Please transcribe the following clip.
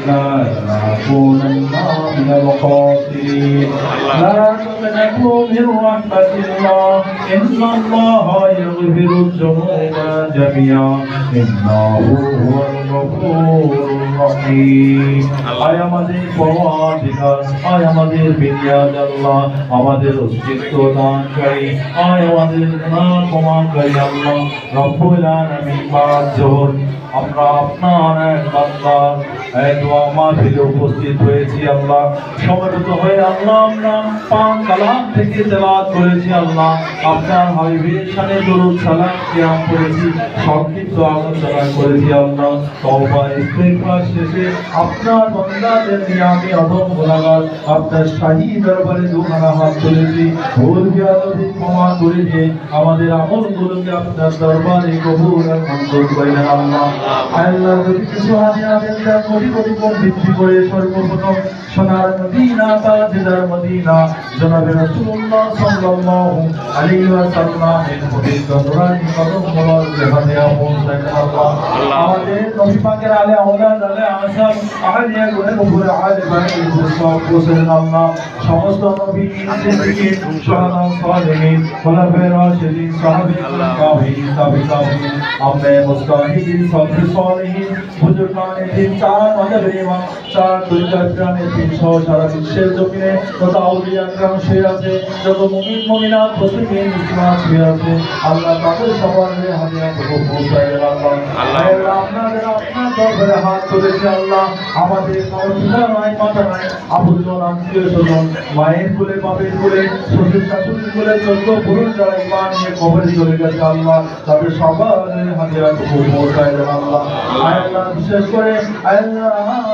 لا لنكونن من الخاسرين لا تقنطوا من رحمة الله إن الله يغفر الذنوب جميعا إنه هو الغفور الرحيم আয় আমাদের পরওয়ারদিগার আয় আমাদের বিনিয়াদ আল্লাহ আমাদের অস্তিত্ব দানকারী আয় আমাদের গুনাহ ক্ষমাকারী আল্লাহ রব্বুল আলামিন বাজহর আমরা আপনার এক বান্দা এই দোয়া মাহফিলে উপস্থিত হয়েছি আল্লাহ সমবেত হয়ে আল্লাহ আমরা পাক কালাম থেকে তেলাওয়াত করেছি আল্লাহ আপনার হাবিবের শানে দরুদ সালাম কিয়াম করেছি সংক্ষিপ্ত আলোচনা করেছি আল্লাহ তওবা ইস্তিগফার শেষে আপনার বান্দাদের নিয়ে আমি অদম গুনাহগার আপনার শাহী দরবারে দুখানা হাত তুলেছি ভুল বিয়াদবি ক্ষমা করে দিয়ে আমাদের আমলগুলোকে আপনার দরবারে কবুল আর মঞ্জুর করে নেন আল্লাহ আল্লাহ যদি কিছু হাদিয়া দেন তা কোটি কোটি কোন বৃদ্ধি করে সর্বপ্রথম সোনার মদিনা তাজদার মদিনা জনাবে রাসূলুল্লাহ সাল্লাল্লাহু আলাইহি ওয়াসাল্লাম এর পবিত্র নুরানি কদম মোবারকে হাদিয়া পৌঁছায় আল্লাহ আমাদের নবী পাকের আলে আওলাদ আলে আসাব আহলিয়া গুণের উপরে আলে বাইতের সব পৌঁছায় আল্লাহ সমস্ত নবী সিদ্দিকীন শুহাদা সালেহিন খোলাফায়ে রাশিদিন সাহাবায়ে তাবিঈন আমনে মুস্তাহিদিন সালেহিন বুজুর্গানে দিন চার মাযহাবের ইমাম চার তরিকার প্রাণের দিন সহ সারা বিশ্বের জমিনে যত আউলিয়া کرام শুয়ে আছে যত মুমিন মুমিনাত মুসলিম মুসলিমাত শুয়ে আছে আল্লাহ তাদের সবার হাদিয়া পৌঁছায় আল্লাহ আল্লাহ আপনাদের আপনার দরবারে হাত তুলেছি আল্লাহ আমাদের কোনো পিতা নাই মাতা নাই আপনজন আত্মীয় স্বজন মায়ের কোলে বাপের কোলে শ্বশুর শাশুড়ির কোলে 14 পুরুষ যারা ঈমান নিয়ে কবরে চলে গেছে আল্লাহ তাদের সবার হাদিয়া পৌঁছায় আল্লাহ আল্লাহ বিশেষ করে আল্লাহ